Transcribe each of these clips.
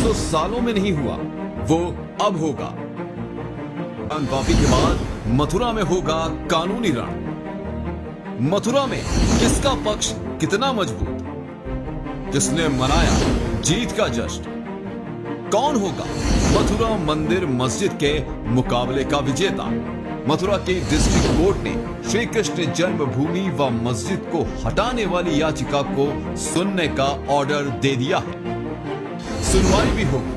300 सालों में नहीं हुआ, वो अब होगा। वापी के बाद मथुरा में होगा कानूनी रण। मथुरा में किसका पक्ष कितना मजबूत, किसने मनाया जीत का जश्न, कौन होगा मथुरा मंदिर मस्जिद के मुकाबले का विजेता। मथुरा के डिस्ट्रिक्ट कोर्ट ने श्री कृष्ण जन्मभूमि व मस्जिद को हटाने वाली याचिका को सुनने का ऑर्डर दे दिया है। सुनवाई भी होगी,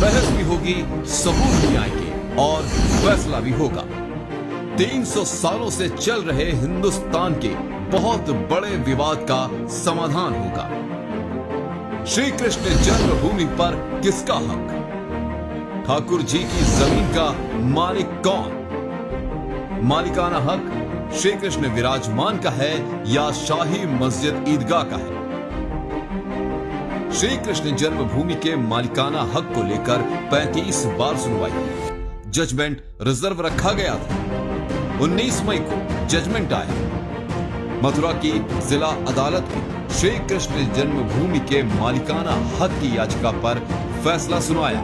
बहस भी होगी, सबूत भी आएंगे और फैसला भी होगा। 300 सालों से चल रहे हिंदुस्तान के बहुत बड़े विवाद का समाधान होगा। श्री कृष्ण जन्मभूमि पर किसका हक, ठाकुर जी की जमीन का मालिक कौन, मालिकाना हक श्री कृष्ण विराजमान का है या शाही मस्जिद ईदगाह का है। श्री कृष्ण जन्मभूमि के मालिकाना हक को लेकर 35 बार सुनवाई, जजमेंट रिजर्व रखा गया था। 19 मई को जजमेंट आया। मथुरा की जिला अदालत में श्री कृष्ण जन्मभूमि के मालिकाना हक की याचिका पर फैसला सुनाया।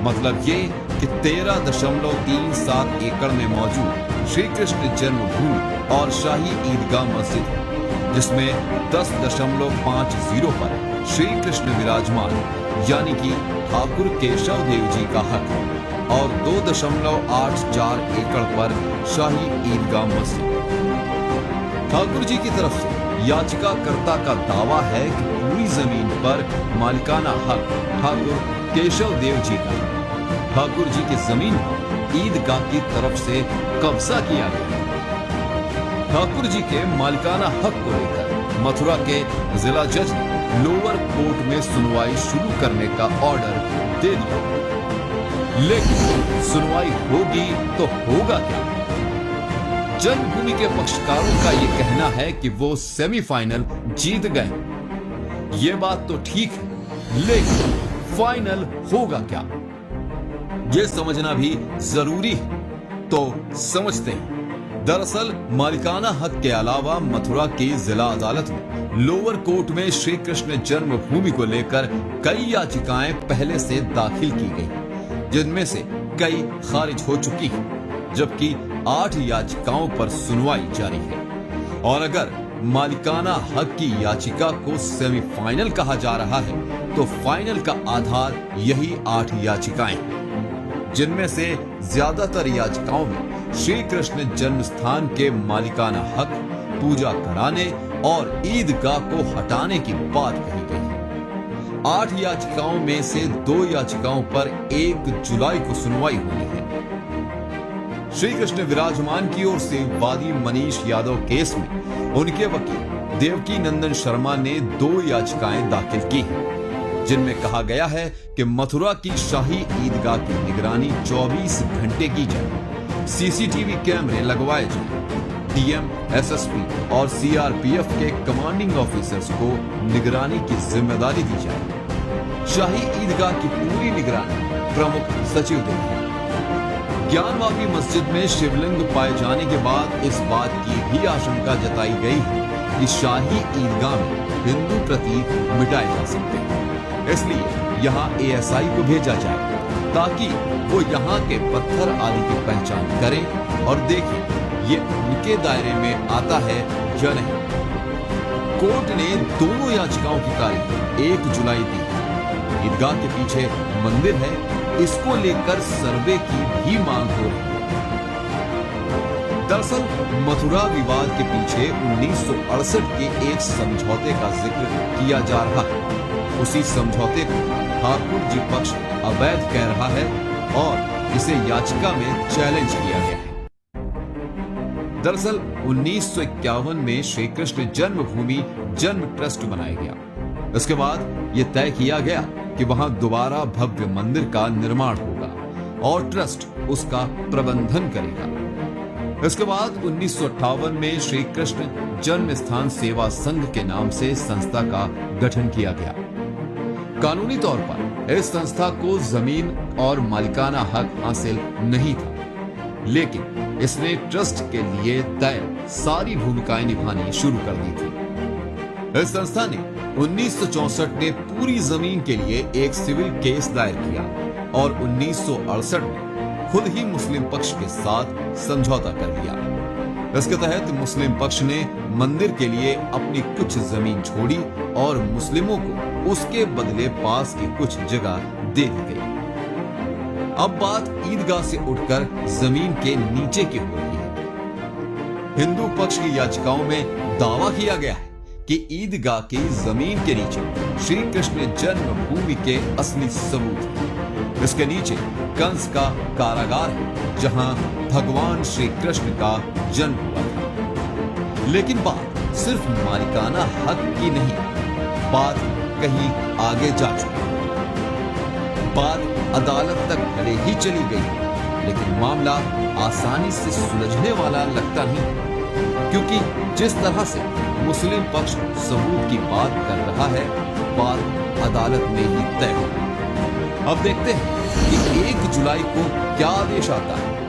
मतलब ये कि 13.37 एकड़ में मौजूद श्री कृष्ण जन्मभूमि और शाही ईदगाह मस्जिद है, जिसमें 10.50 पर श्री कृष्ण विराजमान यानी कि ठाकुर केशव देव जी का हक और 2.84 एकड़ पर शाही ईदगाह मस्जिद। ठाकुर जी की तरफ से याचिकाकर्ता का दावा है कि पूरी जमीन पर मालिकाना हक ठाकुर केशव देव जी का, ठाकुर जी की जमीन पर ईदगाह की तरफ से कब्जा किया गया। ठाकुर जी के मालिकाना हक को लेकर मथुरा के जिला जज ने लोअर कोर्ट में सुनवाई शुरू करने का ऑर्डर दे दिया। लेकिन सुनवाई होगी तो होगा क्या? जन्मभूमि के पक्षकारों का यह कहना है कि वो सेमीफाइनल जीत गए। ये बात तो ठीक है, लेकिन फाइनल होगा क्या, ये समझना भी जरूरी है। तो समझते हैं। दरअसल मालिकाना हक के अलावा मथुरा की जिला अदालत में लोअर कोर्ट में श्री कृष्ण जन्मभूमि को लेकर कई याचिकाएं पहले से दाखिल की गई, जिनमें से कई खारिज हो चुकी हैं, जबकि 8 याचिकाओं पर सुनवाई जारी है। और अगर मालिकाना हक की याचिका को सेमीफाइनल कहा जा रहा है तो फाइनल का आधार यही 8 याचिकाएं हैं, जिनमें से ज्यादातर याचिकाओं में श्री कृष्ण जन्म स्थान के मालिकाना हक, पूजा कराने और ईदगाह को हटाने की बात कही गई है। 8 याचिकाओं में से 2 याचिकाओं पर 1 जुलाई को सुनवाई होनी है। श्री कृष्ण विराजमान की ओर से वादी मनीष यादव केस में उनके वकील देवकी नंदन शर्मा ने 2 याचिकाएं दाखिल की हैं, जिनमें कहा गया है कि मथुरा की शाही ईदगाह की निगरानी 24 घंटे की जाए, सीसीटीवी कैमरे लगवाए जाए, डीएम, एसएसपी और सीआरपीएफ के कमांडिंग ऑफिसर्स को निगरानी की जिम्मेदारी दी जाए। शाही ईदगाह की पूरी निगरानी प्रमुख सचिव देखें। ज्ञानवापी मस्जिद में शिवलिंग पाए जाने के बाद इस बात की भी आशंका जताई गई है कि शाही ईदगाह में हिंदू प्रतीक मिटाए जा सकते हैं। इसलिए यहाँ एएसआई को भेजा जाए ताकि वो यहाँ के पत्थर आदि की पहचान करें और देखें ये उनके दायरे में आता है या नहीं। कोर्ट ने दोनों याचिकाओं की तारीख 1 जुलाई दी। ईदगाह के पीछे मंदिर है, इसको लेकर सर्वे की भी मांग हो रही है। दरअसल मथुरा विवाद के पीछे 1968 के एक समझौते का जिक्र किया जा रहा है। उसी समझौते को ठाकुर जी पक्ष अवैध कह रहा है और इसे याचिका में चैलेंज किया गया है। दरअसल 1951 में श्री कृष्ण जन्मभूमि जन्म ट्रस्ट बनाया गया। इसके बाद यह तय किया गया कि वहां दोबारा भव्य मंदिर का निर्माण होगा और ट्रस्ट उसका प्रबंधन करेगा। इसके बाद 1958 में श्री कृष्ण जन्म स्थान सेवा संघ के नाम से संस्था का गठन किया गया। कानूनी तौर पर इस संस्था को जमीन और मालिकाना हक हासिल नहीं था, लेकिन इसने ट्रस्ट के लिए तय सारी भूमिकाएं निभानी शुरू कर दी थी। इस संस्था ने 1964 में पूरी जमीन के लिए एक सिविल केस दायर किया और 1968 में खुद ही मुस्लिम पक्ष के साथ समझौता कर लिया। इसके तहत मुस्लिम पक्ष ने मंदिर के लिए अपनी कुछ जमीन छोड़ी और मुस्लिमों को उसके बदले पास की कुछ जगह दे दी गई। अब बात ईदगाह से उठकर जमीन के नीचे की हो रही है। हिंदू पक्ष की याचिकाओं में दावा किया गया है कि ईदगाह की जमीन के नीचे श्री कृष्ण जन्मभूमि के असली सबूत हैं। इसके नीचे कंस का कारागार है जहां भगवान श्री कृष्ण का जन्म हुआ था। लेकिन बात सिर्फ मालिकाना हक की नहीं, बात कहीं आगे जा चुकी है। बात अदालत तक भले ही चली गई, लेकिन मामला आसानी से सुलझने वाला लगता नहीं, क्योंकि जिस तरह से मुस्लिम पक्ष सबूत की बात कर रहा है, बात अदालत में ही तय होगी। अब देखते हैं कि 1 जुलाई को क्या आदेश आता है।